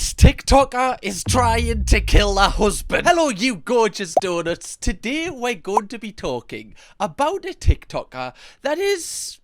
This TikToker is trying to kill her husband. Hello, you gorgeous donuts. Today we're going to be talking about a TikToker that is,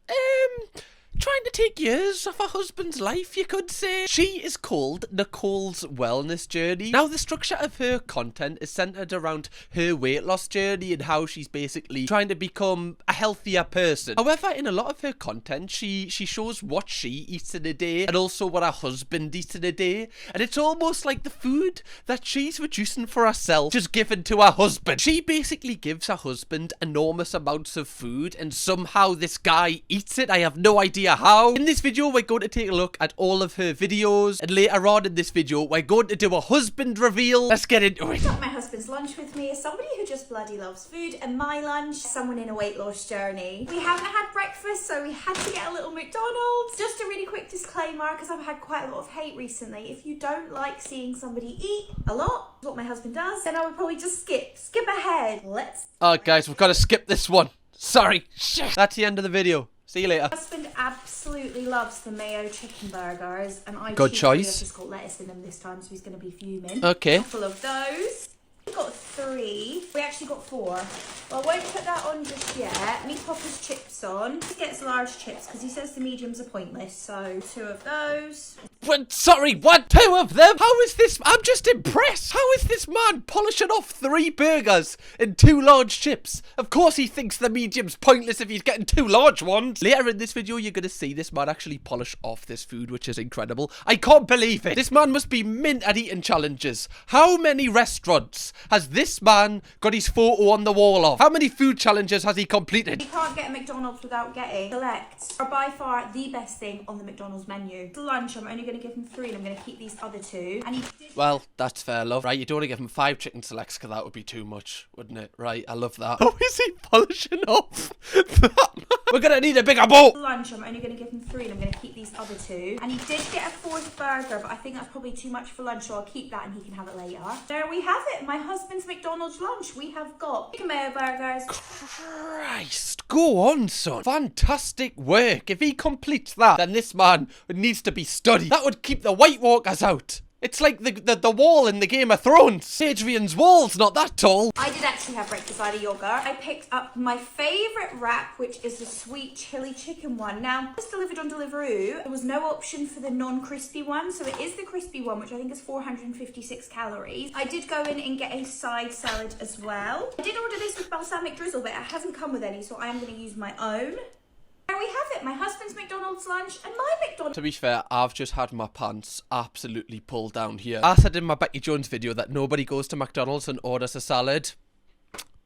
trying to take years off her husband's life, you could say. She is called Nicole's Wellness Journey. Now, the structure of her content is centered around her weight loss journey and how she's basically trying to become a healthier person. However, in a lot of her content, she shows what she eats in a day and also what her husband eats in a day. And it's almost like the food that she's reducing for herself just given to her husband. She basically gives her husband enormous amounts of food and somehow this guy eats it. I have no idea how. In this video, we're going to take a look at all of her videos, and later on in this video, we're going to do a husband reveal. Let's get into it. My husband's lunch with me is somebody who just bloody loves food, and my lunch, someone in a weight loss journey. We haven't had breakfast, so we had to get a little McDonald's. Just a really quick disclaimer, because I've had quite a lot of hate recently. If you don't like seeing somebody eat a lot, what my husband does, then I would probably just skip ahead. Oh, guys, we've got to skip this one. Sorry. Shit. That's the end of the video. See you later. My husband absolutely loves the mayo chicken burgers, and I Good choice. just got lettuce in them this time, so he's going to be fuming. Okay. A couple of those. We got 3. We actually got 4. Well, I won't put that on just yet. Me pop his chips on. He gets large chips because he says the mediums are pointless. So 2 of those. What? Sorry, what? 2 of them? How is this? I'm just impressed. How is this man polishing off 3 burgers and 2 large chips? Of course he thinks the medium's pointless if he's getting 2 large ones. Later in this video, you're going to see this man actually polish off this food, which is incredible. I can't believe it. This man must be mint at eating challenges. How many restaurants has this man got his photo on the wall of? How many food challenges has he completed? You can't get a McDonald's without getting selects are by far the best thing on the McDonald's menu. For lunch, I'm only going to give him 3 and I'm going to keep these other 2. And he did... Well, that's fair, love. Right, you don't want to give him 5 chicken selects because that would be too much, wouldn't it? Right, I love that. How is he polishing off that? We're going to need a bigger bowl. For lunch, I'm only going to give him 3 and I'm going to keep these other 2. And he did get a 4th burger, but I think that's probably too much for lunch, so I'll keep that and he can have it later. There we have it, my husband's McDonald's lunch. We have got chicken mayo burgers. Christ, go on, son. Fantastic work. If he completes that, then this man needs to be studied. That would keep the White Walkers out. It's like the wall in the Game of Thrones. Hadrian's wall's not that tall. I did actually have breakfast out of yogurt. I picked up my favourite wrap, which is the sweet chili chicken one. Now, it's delivered on Deliveroo. There was no option for the non-crispy one, so it is the crispy one, which I think is 456 calories. I did go in and get a side salad as well. I did order this with balsamic drizzle, but it hasn't come with any, so I am going to use my own. There we have it, my husband's McDonald's lunch and my McDonald's. To be fair, I've just had my pants absolutely pulled down here. I said in my Becky Jones video that nobody goes to McDonald's and orders a salad.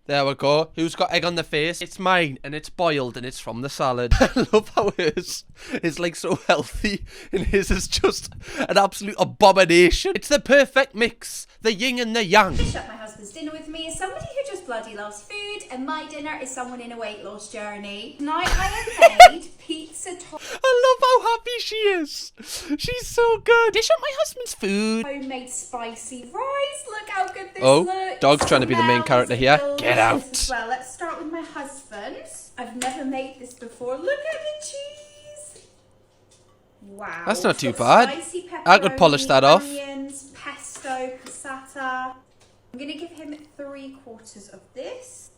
There we go. Who's got egg on the face? It's mine, and it's boiled, and it's from the salad. I love how his is like so healthy, and his is just an absolute abomination. It's the perfect mix. The yin and the yang. Finish up my husband's dinner with me is somebody who just bloody loves food, and my dinner is someone in a weight loss journey. Tonight I have made pizza I love how happy she is. She's so good. Dish up my husband's food. homemade spicy rice. Look how good this Oh, looks. dog's trying to be the main Smells character here. Get out. delicious as well. Let's start with my husband's. I've never made this before. Look at the cheese. Wow. That's not too Got bad. spicy I could polish that off. Onions, pesto, passata. I'm going to give him 3/4 of this.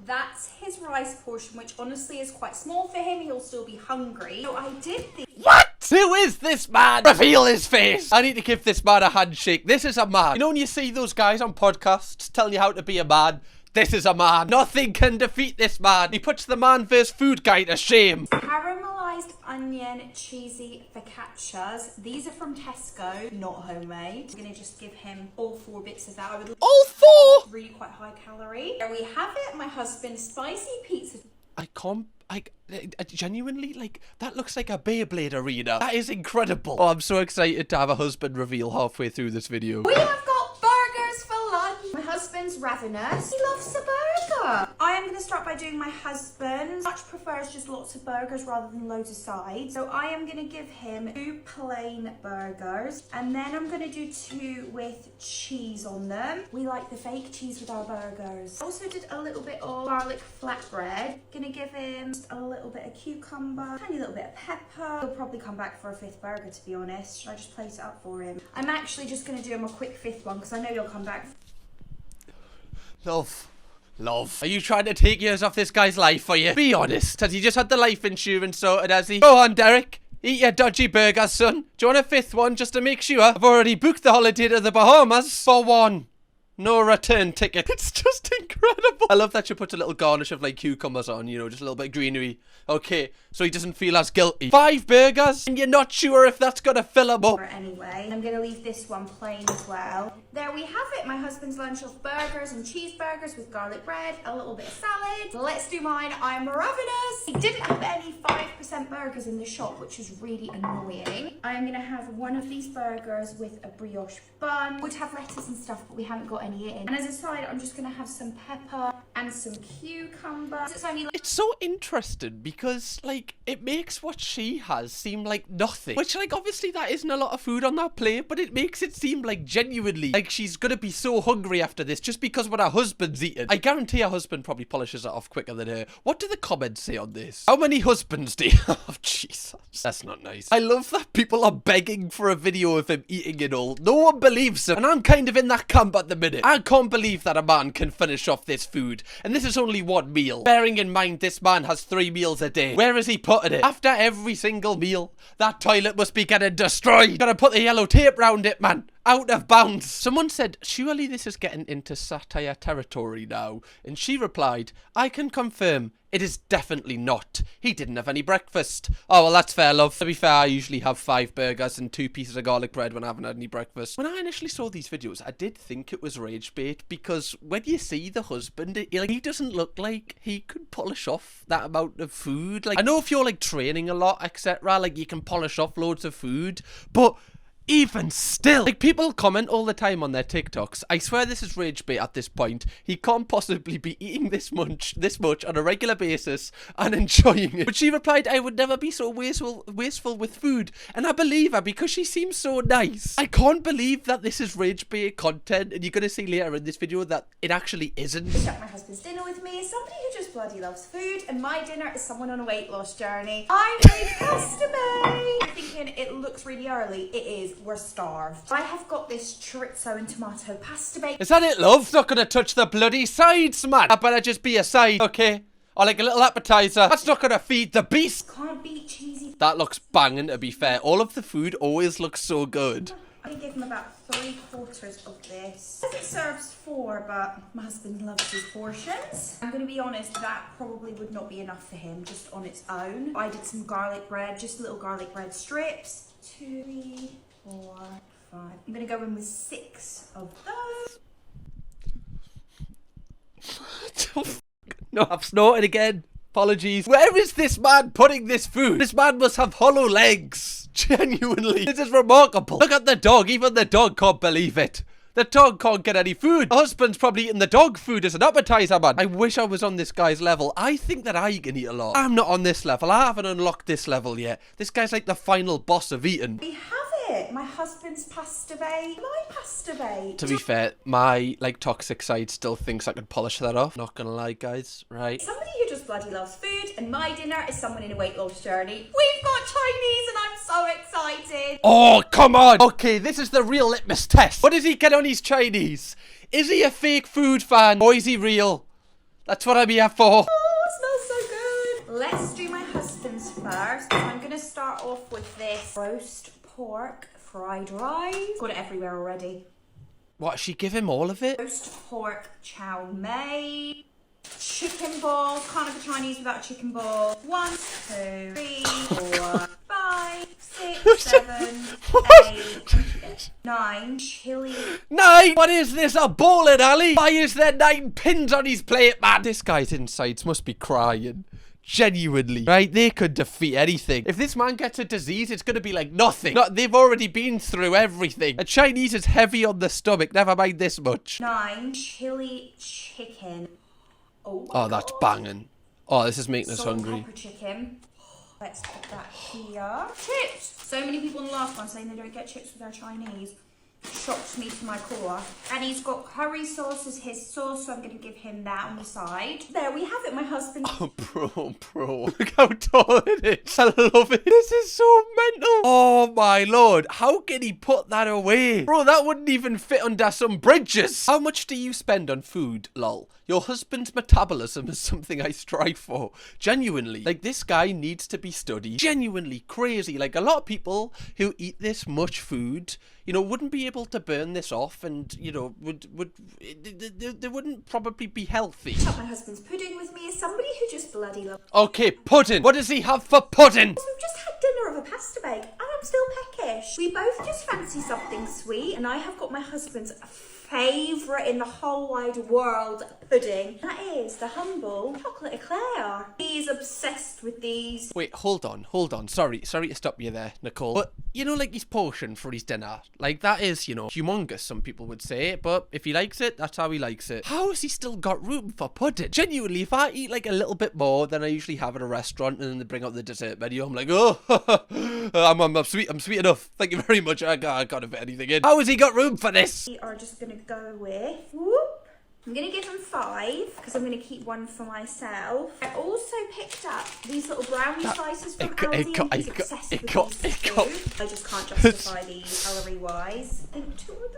That's his rice portion, which honestly is quite small for him. He'll still be hungry. So I did the... What? Who is this man? Reveal his face. I need to give this man a handshake. This is a man. You know when you see those guys on podcasts telling you how to be a man? This is a man. Nothing can defeat this man. He puts the man vs food guy to shame. Caramelized onion cheesy focaccias. These are from Tesco, not homemade. I'm gonna just give him all 4 bits of that. I would All 4? really quite high calorie. There we have it, my husband's spicy pizza. I genuinely, like, that looks like a Beyblade arena. That is incredible. Oh, I'm so excited to have a husband reveal halfway through this video. We have got burgers for lunch. My husband's ravenous. He loves the burger. I am going to start by doing my husband. Much prefers just lots of burgers rather than loads of sides. So I am going to give him 2 plain burgers. And then I'm going to do 2 with cheese on them. We like the fake cheese with our burgers. Also did a little bit of garlic flatbread. Going to give him just a little bit of cucumber, tiny little bit of pepper. He'll probably come back for a 5th burger, to be honest. Should I just place it up for him? I'm actually just going to do him a quick 5th one because I know he'll come back. Love. Are you trying to take years off this guy's life, are you? Be honest. Has he just had the life insurance sorted, has he? Go on, Derek. Eat your dodgy burgers, son. Do you want a 5th one just to make sure? I've already booked the holiday to the Bahamas for 1. No return ticket. It's just incredible. I love that you put a little garnish of like cucumbers on, you know, just a little bit of greenery. Okay, so he doesn't feel as guilty. 5 burgers, and you're not sure if that's gonna fill him up. Anyway, I'm gonna leave this one plain as well. There we have it, my husband's lunch of burgers and cheeseburgers with garlic bread, a little bit of salad. Let's do mine. I'm ravenous. He didn't have any 5% burgers in the shop, which is really annoying. I'm gonna have one of these burgers with a brioche bun. Would have lettuce and stuff, but we haven't got any in. And as a side, I'm just gonna have some pepper and some cucumber. It's so interesting because, like, it makes what she has seem like nothing. Which, like, obviously that isn't a lot of food on that plate, but it makes it seem like genuinely, like she's gonna be so hungry after this just because what her husband's eating. I guarantee her husband probably polishes it off quicker than her. What do the comments say on this? How many husbands do you have? Jesus. That's not nice. I love that people are begging for a video of him eating it all. No one believes him. And I'm kind of in that camp at the minute. I can't believe that a man can finish off this food. And this is only 1 meal. Bearing in mind this man has 3 meals a day. Where is he putting it? After every single meal, that toilet must be getting destroyed. Gotta put the yellow tape round it, man. Out of bounds. Someone said, surely this is getting into satire territory now. And she replied, I can confirm it is definitely not. He didn't have any breakfast. Oh, well, that's fair, love. To be fair, I usually have 5 burgers and 2 pieces of garlic bread when I haven't had any breakfast. When I initially saw these videos, I did think it was rage bait because when you see the husband, he doesn't look like he could polish off that amount of food. Like, I know if you're like training a lot, etc., like you can polish off loads of food, but even still, like, people comment all the time on their TikToks. I swear this is rage bait at this point. He can't possibly be eating this much on a regular basis and enjoying it. But she replied, I would never be so wasteful with food. And I believe her because she seems so nice. I can't believe that this is rage bait content, and you're going to see later in this video that it actually isn't. My husband's dinner with me is somebody who just bloody loves food, and my dinner is someone on a weight loss journey. I made pasta bake. I'm thinking it looks really early. It is. We're starved. I have got this chorizo and tomato pasta bake. Is that it, love? It's not gonna touch the bloody sides, man. That better just be a side, okay? Or like a little appetizer. That's not gonna feed the beast. Can't beat cheesy. That looks banging, to be fair. All of the food always looks so good. I give him about 3/4 of this. It serves 4, but my husband loves his portions. I'm going to be honest, that probably would not be enough for him just on its own. I did some garlic bread, just little garlic bread strips. 2, 3, 4, 5. I'm going to go in with 6 of those. No, I've snorted again. Apologies. Where is this man putting this food? This man must have hollow legs. Genuinely. This is remarkable. Look at the dog. Even the dog can't believe it. The dog can't get any food. The husband's probably eating the dog food as an appetizer, man. I wish I was on this guy's level. I think that I can eat a lot. I'm not on this level. I haven't unlocked this level yet. This guy's like the final boss of eating. We have it. My husband's pasta bake. My pasta bake. To be fair, my like toxic side still thinks I could polish that off. Not gonna lie, guys. Right? Somebody who just bloody loves food, and my dinner is someone in a weight loss journey. We've got Chinese, and I'm so excited. Oh, come on. Okay, this is the real litmus test. What does he get on his Chinese? Is he a fake food fan, or is he real? That's what I'm here for. Oh, it smells so good. Let's do my husband's first. I'm going to start off with this roast pork fried rice. Got it everywhere already. What, she give him all of it? Roast pork chow mein. Chicken balls. Can't have a Chinese without a chicken ball. 1, 2, 3, 4, 5, 6, 7, 8, 9. Chili. 9? What is this, a bowling alley? Why is there 9 pins on his plate, man? This guy's insides must be crying. Genuinely. Right? They could defeat anything. If this man gets a disease, it's going to be like nothing. They've already been through everything. A Chinese is heavy on the stomach. Never mind this much. 9. Chili chicken. Oh, Oh, that's banging. Oh, this is making us salt and hungry. pepper chicken. Let's put that here. Chips. So many people in the last one saying they don't get chips with their Chinese. Shocks me to my core. And he's got curry sauce as his sauce, so I'm going to give him that on the side. There we have it, my husband. Oh, bro. Look how tall it is. I love it. This is so mental. Oh, my lord. How can he put that away? Bro, that wouldn't even fit under some bridges. How much do you spend on food, lol? Your husband's metabolism is something I strive for. Genuinely. Like, this guy needs to be studied. Genuinely crazy. Like, a lot of people who eat this much food, you know, wouldn't be able to burn this off and, you know, they wouldn't probably be healthy. My husband's pudding with me is somebody who just bloody loves. Okay, pudding. What does he have for pudding? We've just had dinner of a pasta bake and I'm still peckish. We both just fancy something sweet and I have got my husband's favourite in the whole wide world pudding. That is the humble chocolate eclair. He's obsessed with these. Wait, hold on. Sorry to stop you there, Nicole. But, you know, like his portion for his dinner, like that is, you know, humongous, some people would say. But if he likes it, that's how he likes it. How has he still got room for pudding? Genuinely, if I eat like a little bit more than I usually have at a restaurant and then they bring out the dessert menu, I'm like, oh, I'm sweet enough. Thank you very much. I can't fit anything in. How has he got room for this? We are just going to go with, whoop. I'm going to give him 5 because I'm going to keep one for myself. I also picked up these little brownie slices from Aldi and he's obsessed with these too. I just can't justify these calorie-wise. I think 2 or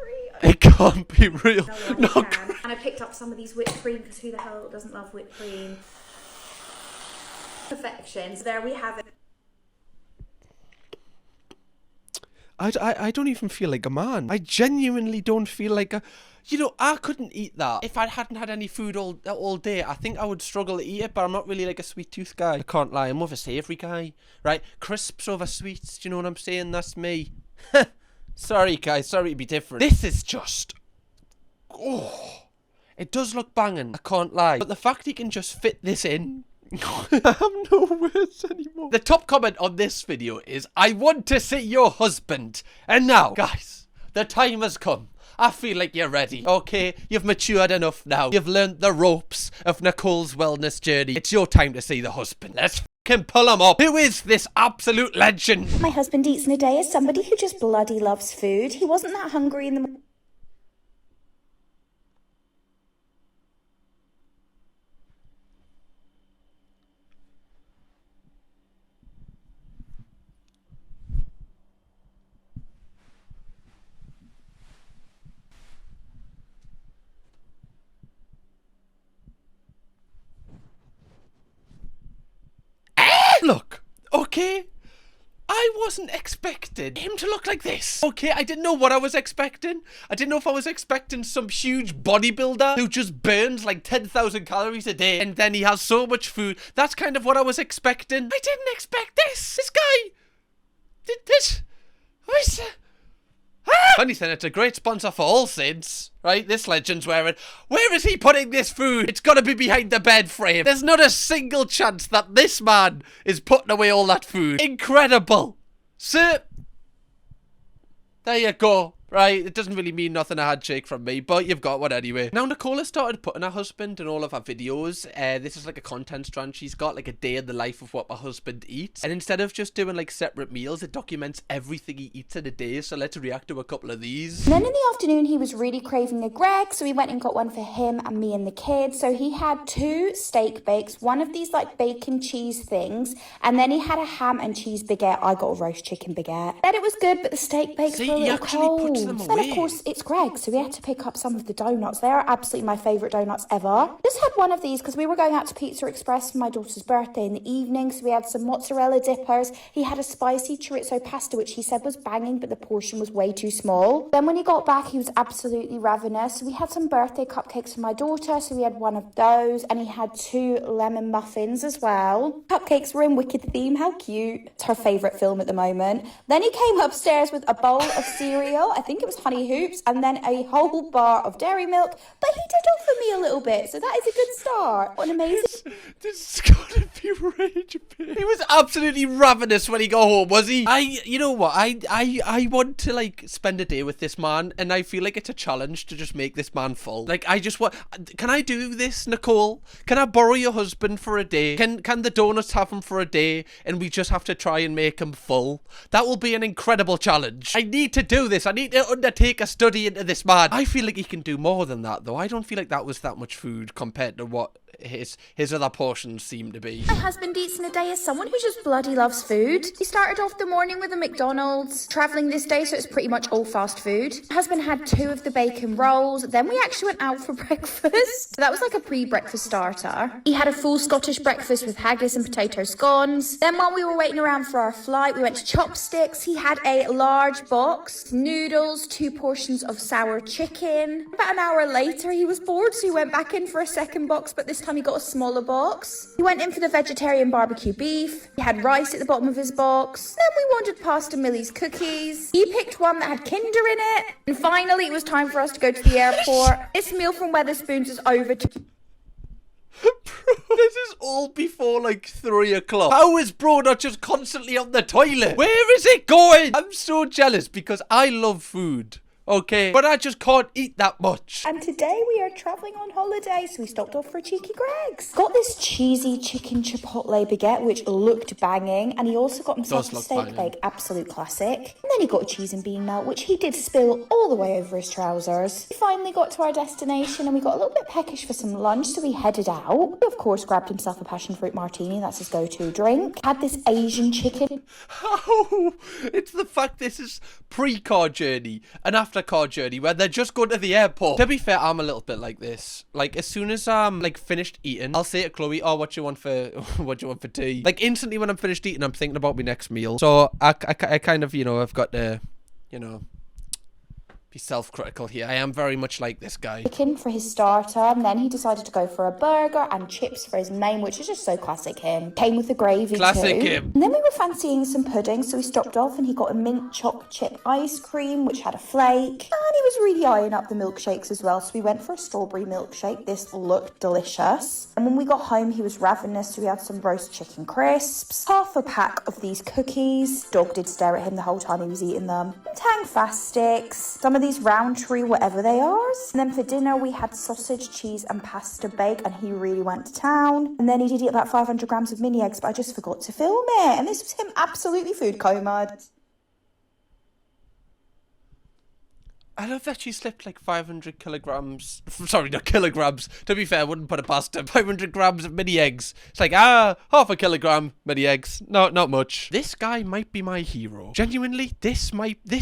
3. It can't be real. No, I can. And I picked up some of these whipped cream because who the hell doesn't love whipped cream? Perfection. So there we have it. I don't even feel like a man. I genuinely don't feel like a... You know, I couldn't eat that if I hadn't had any food all day. I think I would struggle to eat it, but I'm not really like a sweet tooth guy. I can't lie, I'm more of a savoury guy, right? Crisps over sweets, do you know what I'm saying? That's me. Sorry, guys, sorry to be different. This is just... Oh, it does look banging, I can't lie. But the fact he can just fit this in... I have no words anymore. The top comment on this video is, I want to see your husband. And now, guys, the time has come. I feel like you're ready. Okay, you've matured enough now. You've learned the ropes of Nicole's wellness journey. It's your time to see the husband. Let's f***ing pull him up. Who is this absolute legend? My husband eats in a day as somebody who just bloody loves food. He wasn't that hungry in the... Look, okay? I wasn't expecting him to look like this. Okay, I didn't know what I was expecting. I didn't know if I was expecting some huge bodybuilder who just burns like 10,000 calories a day and then he has so much food. That's kind of what I was expecting. I didn't expect this. This guy did this. What is that? Funny thing, it's a great sponsor for All Saints, right? This legend's wearing. Where is he putting this food? It's got to be behind the bed frame. There's not a single chance that this man is putting away all that food. Incredible. Sir. There you go. Right, it doesn't really mean nothing, a handshake from me, but you've got one anyway. Now, Nicole has started putting her husband in all of her videos. This is like a content strand she's got, like a day in the life of what my husband eats. And instead of just doing like separate meals, it documents everything he eats in a day. So let's react to a couple of these. And then in the afternoon, he was really craving a Greg, so we went and got one for him and me and the kids. So he had 2 steak bakes, one of these like bacon cheese things, and then he had a ham and cheese baguette. I got a roast chicken baguette. Then it was good, but the steak bakes were a little cold. Then of course it's Greg, so we had to pick up some of the donuts. They are absolutely my favourite donuts ever. Just had one of these because we were going out to Pizza Express for my daughter's birthday in the evening, so we had some mozzarella dippers. He had a spicy chorizo pasta, which he said was banging, but the portion was way too small. Then when he got back, he was absolutely ravenous. So we had some birthday cupcakes for my daughter, so we had one of those, and he had 2 lemon muffins as well. Cupcakes were in Wicked theme, how cute. It's her favourite film at the moment. Then he came upstairs with a bowl of cereal. I think think it was honey hoops, and then a whole bar of dairy milk. But he did offer me a little bit, so that is a good start. What an amazing... This has got to be rage bit. He was absolutely ravenous when he got home, was he? You know what? I want to, like, spend a day with this man, and I feel like it's a challenge to just make this man full. Like, I just want... Can I do this, Nicole? Can I borrow your husband for a day? Can the donuts have him for a day, and we just have to try and make him full? That will be an incredible challenge. I need to do this. I need to undertake a study into this man. I feel like he can do more than that, though. I don't feel like that was that much food compared to what his other portions seem to be. My husband eats in a day as someone who just bloody loves food. He started off the morning with a McDonald's, travelling this day, so it's pretty much all fast food. My husband had 2 of the bacon rolls. Then we actually went out for breakfast. So that was like a pre-breakfast starter. He had a full Scottish breakfast with haggis and potato scones. Then while we were waiting around for our flight, we went to Chopsticks. He had a large box, noodles, 2 portions of sour chicken. About an hour later, he was bored, so he went back in for a second box, but this time he got a smaller box. He went in for the vegetarian barbecue beef. He had rice at the bottom of his box. Then we wandered past to Millie's cookies. He picked one that had Kinder in it. And finally, it was time for us to go to the airport. This meal from Wetherspoons is over. Bro, this is all before like 3 o'clock. How is bro not just constantly on the toilet? Where is it going? I'm so jealous because I love food. Okay, but I just can't eat that much. And today we are travelling on holiday, so we stopped off for a cheeky Greg's. Got this cheesy chicken chipotle baguette, which looked banging, and he also got himself a steak bake, absolute classic. And then he got a cheese and bean melt, which he did spill all the way over his trousers. We finally got to our destination, and we got a little bit peckish for some lunch, so we headed out. He, of course, grabbed himself a passion fruit martini, that's his go-to drink. Had this Asian chicken. Oh, it's the fact this is pre-car journey and after-car journey where they're just going to the airport. To be fair, I'm a little bit like this. Like, as soon as I'm like finished eating, I'll say to Chloe, oh, what do you want for tea? Like, instantly when I'm finished eating, I'm thinking about my next meal. So I kind of, you know, I've got to, you know, be self-critical here. I am very much like this guy. Chicken for his starter, and then he decided to go for a burger and chips for his main, which is just so classic him. Came with the gravy classic too. him. And then we were fancying some pudding, so we stopped off and he got a mint chocolate chip ice cream, which had a flake. And he was really eyeing up the milkshakes as well, so we went for a strawberry milkshake. This looked delicious. And when we got home, he was ravenous, so we had some roast chicken crisps, half a pack of these cookies. Dog did stare at him the whole time he was eating them. Tang fast sticks, some of these Roundtree, whatever they are. And then for dinner, we had sausage, cheese, and pasta bake, and he really went to town. And then he did eat about 500 grams of mini eggs, but I just forgot to film it. And this was him absolutely food coma. I love that she slipped like 500 kilograms. Sorry, not kilograms. To be fair, I wouldn't put it past her. 500 grams of mini eggs. It's like, half a kilogram mini eggs. No, not much. This guy might be my hero. Genuinely, this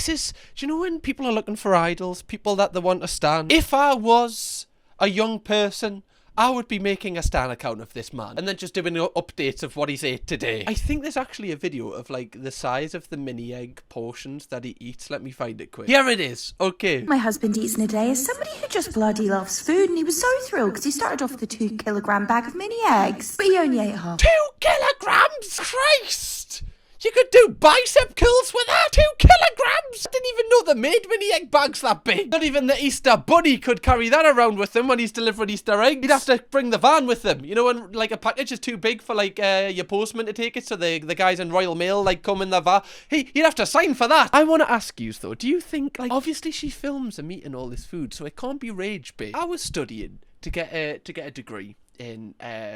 is, do you know when people are looking for idols? People that they want to stand? If I was a young person, I would be making a Stan account of this man and then just doing updates of what he's ate today. I think there's actually a video of like the size of the mini egg portions that he eats. Let me find it quick. Here it is. Okay. My husband eats in a day as somebody who just bloody loves food, and he was so thrilled because he started off with a 2 kilogram bag of mini eggs, but he only ate half. 2 kilograms? Christ! You could do bicep curls with that. 2 kilograms? I didn't even know they made mini egg bags that big. Not even the Easter bunny could carry that around with him when he's delivering Easter eggs. He'd have to bring the van with him. You know, when like a package is too big for like your postman to take it, so the guys in Royal Mail like come in the van. He'd have to sign for that. I want to ask you though, do you think, like, obviously she films him eating all this food, so it can't be rage bait. I was studying to get a degree in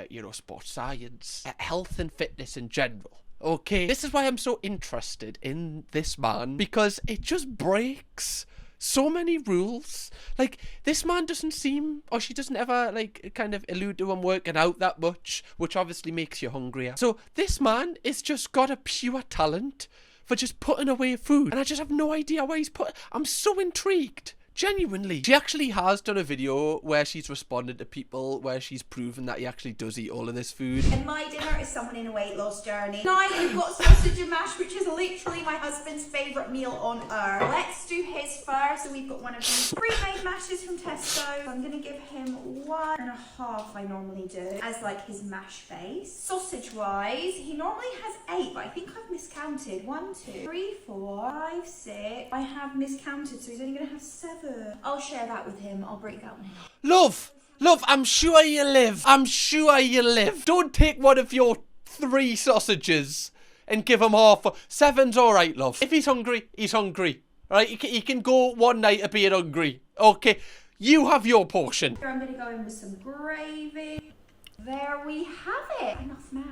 you know, sports science, health and fitness in general. Okay, this is why I'm so interested in this man, because it just breaks so many rules. Like, this man doesn't seem, or she doesn't ever, like, kind of allude to him working out that much, which obviously makes you hungrier. So this man is just got a pure talent for just putting away food, and I just have no idea why he's I'm so intrigued Genuinely. She actually has done a video where she's responded to people where she's proven that he actually does eat all of this food. And my dinner is someone in a weight loss journey. Tonight we've got sausage and mash, which is literally my husband's favourite meal on earth. Let's do his first. So we've got one of these pre-made mashes from Tesco. I'm going to give him 1.5 I normally do as like his mash base. Sausage-wise, he normally has 8, but I think I've miscounted. 1, 2, 3, 4, 5, 6. I have miscounted, so he's only going to have 7. I'll share that with him. I'll break that one. Love, I'm sure you live. I'm sure you live. Don't take one of your 3 sausages and give him half. 7's all right, love. If he's hungry, he's hungry. Right? He can go one night of being hungry. Okay, you have your portion. Here I'm going to go in with some gravy. There we have it. Enough mash.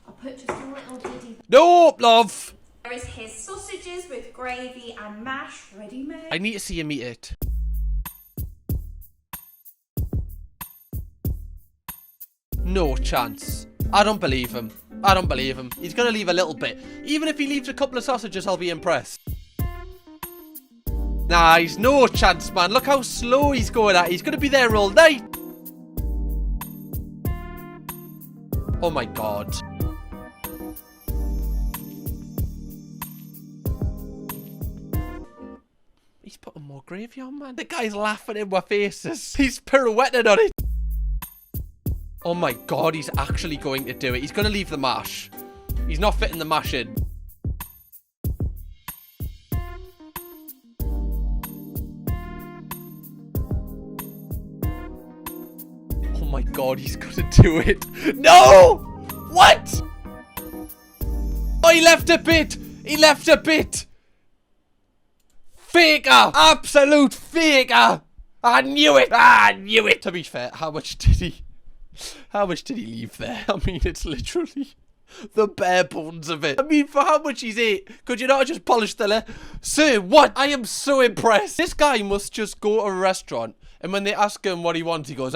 I'll put just a little ditty. No, love. There is his sausages with gravy and mash ready made. I need to see him eat it. No chance. I don't believe him. I don't believe him. He's going to leave a little bit. Even if he leaves a couple of sausages, I'll be impressed. Nah, he's no chance, man. Look how slow he's going at. He's going to be there all night. Oh my god. He's putting more gravy on, man. The guy's laughing in my faces. He's pirouetting on it. Oh my god, he's actually going to do it. He's going to leave the mash. He's not fitting the mash in. Oh my god, he's going to do it. No! What? Oh, he left a bit. He left a bit. Faker! Absolute faker! I knew it! I knew it! To be fair, how much did he leave there? I mean, it's literally the bare bones of it. I mean, for how much he's ate, could you not just polish the lid? Sir, what? I am so impressed. This guy must just go to a restaurant, and when they ask him what he wants, he goes,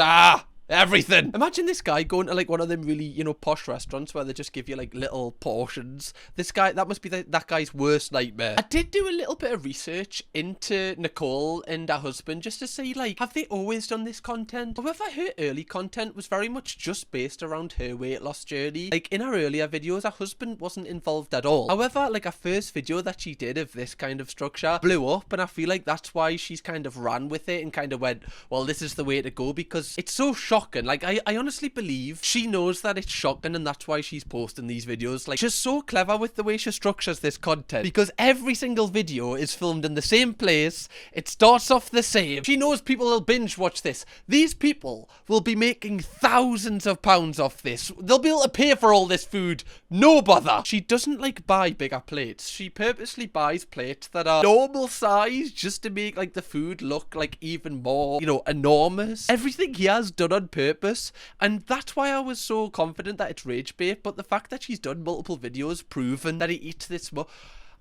everything. Imagine this guy going to like one of them really, you know, posh restaurants where they just give you like little portions. This guy, that must be that guy's worst nightmare. I did do a little bit of research into Nicole and her husband just to see like, have they always done this content? However, her early content was very much just based around her weight loss journey. Like in her earlier videos, her husband wasn't involved at all. However, like her first video that she did of this kind of structure blew up, and I feel like that's why she's kind of ran with it and kind of went, well, this is the way to go, because it's so shocking. Like, I honestly believe she knows that it's shocking, and that's why she's posting these videos. Like, she's so clever with the way she structures this content, because every single video is filmed in the same place. It starts off the same. She knows people will binge watch this. These people will be making thousands of pounds off this. They'll be able to pay for all this food. No bother. She doesn't like buy bigger plates. She purposely buys plates that are normal size just to make like the food look like even more, you know, enormous. Everything he has done on purpose, and that's why I was so confident that it's rage bait. But the fact that she's done multiple videos proving that he eats this much,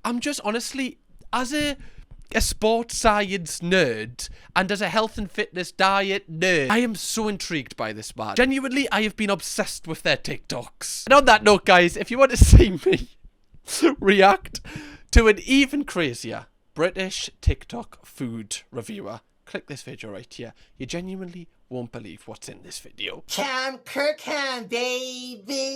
I'm just honestly, as a sports science nerd and as a health and fitness diet nerd, I am so intrigued by this man. Genuinely, I have been obsessed with their TikToks. And on that note, guys, if you want to see me react to an even crazier British TikTok food reviewer, click this video right here. You genuinely won't believe what's in this video. Kirkham, baby.